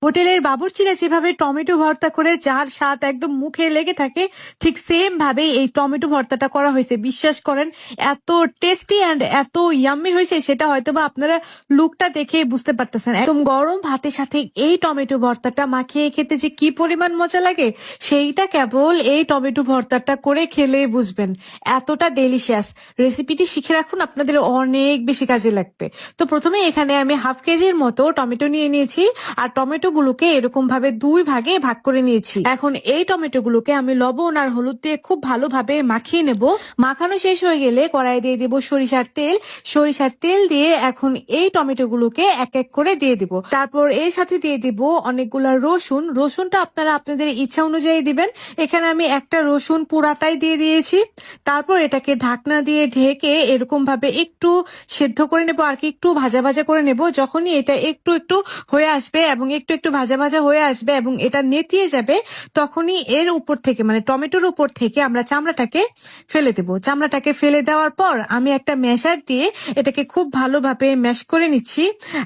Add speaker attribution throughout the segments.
Speaker 1: হোটেলের বাবুর্চিরা যেভাবে টমেটো ভর্তা করে যার স্বাদ একদম মুখে লেগে থাকে, ঠিক সেম ভাবে এই টমেটো ভর্তাটা করা হয়েছে। বিশ্বাস করেন, এত টেস্টি অ্যান্ড এত ইয়াম্মি হয়েছে, সেটা হয়তোবা আপনারা লুকটা দেখেই বুঝতে পারতেছেন। একদম গরম ভাতের সাথে এই টমেটো ভর্তাটা মাখিয়ে খেতে যে কি পরিমাণ মজা লাগে, সেইটা কেবল এই টমেটো ভর্তাটা করে খেলেই বুঝবেন। এতটা ডেলিশিয়াস। রেসিপিটি শিখে রাখুন, আপনাদের অনেক বেশি কাজে লাগবে। তো প্রথমে এখানে আমি হাফ কেজির মতো টমেটো নিয়ে নিয়েছি, আর টমেটো গুলোকে এরকম ভাবে দুই ভাগে ভাগ করে নিয়েছি। এখন এই টমেটো গুলোকে আমি লবণ আর হলুদ দিয়ে খুব ভালোভাবে মাখিয়ে নেব। মাখানো শেষ হয়ে গেলে কড়াই দিয়ে দেব সরিষার তেল। সরিষার তেল দিয়ে এখন এই টমেটো গুলোকে এক এক করে দিয়ে দিব। তারপর এর সাথে দিয়ে দিব অনেকগুলা রসুন। রসুনটা আপনারা আপনাদের ইচ্ছা অনুযায়ী দিবেন। এখানে আমি একটা রসুন পুরাটাই দিয়ে দিয়েছি। তারপর এটাকে ঢাকনা দিয়ে ঢেকে এরকম ভাবে একটু সেদ্ধ করে নেব, আর কি একটু ভাজা ভাজা করে নেব। যখনই এটা একটু একটু হয়ে আসবে এবং একটু একটু ভাজা ভাজা হয়ে আসবে এবং এটা নেতিয়ে যাবে, তখনই এর উপর থেকে মানে টমেটোর উপর থেকে আমরা চামড়াটাকে ফেলে দেব। চামড়াটাকে ফেলে দেওয়ার পর আমি একটা ম্যাশার দিয়ে এটাকে খুব ভালোভাবে ম্যাশ করে নিচ্ছি।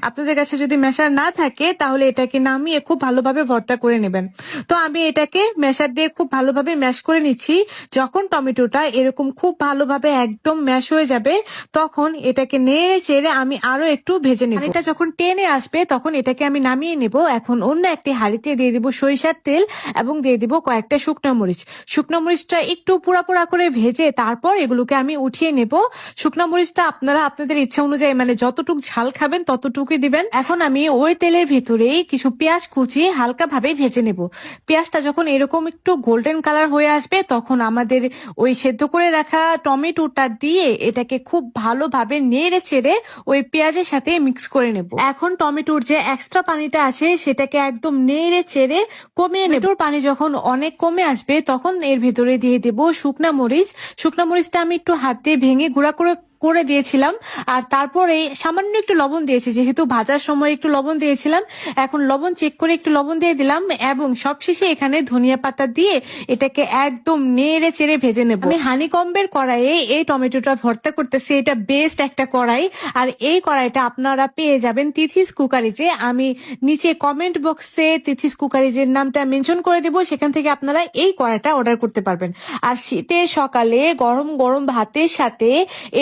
Speaker 1: আপনাদের কাছে যদি ম্যাশার না থাকে তাহলে এটাকে নামিয়ে খুব ভালোভাবে ভর্তা করে নেবেন। তো আমি এটাকে ম্যাশার দিয়ে খুব ভালোভাবে ম্যাশ করে নিচ্ছি। যখন টমেটোটা এরকম খুব ভালোভাবে একদম ম্যাশ হয়ে যাবে, তখন এটাকে নেড়ে চেড়ে আমি আরো একটু ভেজে নেব। এটা যখন টেনে আসবে তখন এটাকে আমি নামিয়ে নেব। এখন অন্য একটি হাঁড়িতে দিয়ে দিব সরিষার তেল এবং দিয়ে দিব কয়েকটা শুকনো মরিচ। শুকনো মরিচটা একটু পোড়া পোড়া করে ভেজে তারপর এগুলোকে আমি উঠিয়ে নেব। শুকনো মরিচটা আপনারা আপনাদের ইচ্ছা অনুযায়ী মানে যতটুকু ঝাল খাবেন ততটুকুই দিবেন। এখন আমি ওই তেলের ভিতরেই কিছু পেঁয়াজ কুচিয়ে হালকা ভাবে ভেজে নেব। পেঁয়াজটা যখন এরকম একটু গোল্ডেন কালার হয়ে আসবে, তখন আমাদের ওই সেদ্ধ করে রাখা টমেটোটা দিয়ে এটাকে খুব ভালোভাবে নেড়ে চেড়ে ওই পেঁয়াজের সাথে মিক্স করে নেব। এখন টমেটোর যে এক্সট্রা পানিটা আছে সেটাকে একদম নেড়ে চেড়ে কমিয়ে নেব। পানি যখন অনেক কমে আসবে তখন এর ভিতরে দিয়ে দেব শুকনা মরিচ। শুকনা মরিচটা আমি একটু হাত দিয়ে ভেঙে গুঁড়া করে করে দিয়েছিলাম, আর তারপরে সামান্য একটু লবণ দিয়েছি, যেহেতু ভাজার সময় একটু লবণ দিয়েছিলাম। এখন লবণ চেক করে একটু লবণ দিয়ে দিলাম এবং সবশেষে এখানে ধনিয়া পাতা দিয়ে এটাকে একদম নেড়ে চেড়ে ভেজে নেব। আমি হানিকম্বের কড়াইয়ে এই টমেটোটা ভর্তা করতেছি। এটা বেস্ট একটা কড়াই, আর এই কড়াইটা আপনারা পেয়ে যাবেন তিথিস কুকারিজে। আমি নিচে কমেন্ট বক্সে তিথিস কুকারিজের নামটা মেনশন করে দিব, সেখান থেকে আপনারা এই কড়াইটা অর্ডার করতে পারবেন। আর শীতের সকালে গরম গরম ভাতের সাথে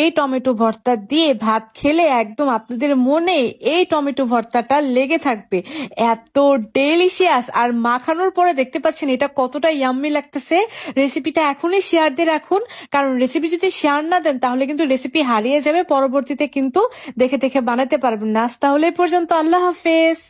Speaker 1: এই টমেটো ভর্তা দিয়ে ভাত খেলে একদম আপনাদের মনে এই টমেটো ভর্তাটা লেগে থাকবে। এত ডেলিশিয়াস, আর মাখানোর পরে দেখতে পাচ্ছেন এটা কতটা ইয়াম্মি লাগতেছে। রেসিপিটা এখনই শেয়ার দিয়ে রাখুন, কারণ রেসিপি যদি শেয়ার না দেন তাহলে কিন্তু রেসিপি হারিয়ে যাবে, পরবর্তীতে কিন্তু দেখে দেখে বানাতে পারবেন না। তাহলে এই পর্যন্ত, আল্লাহ হাফেজ।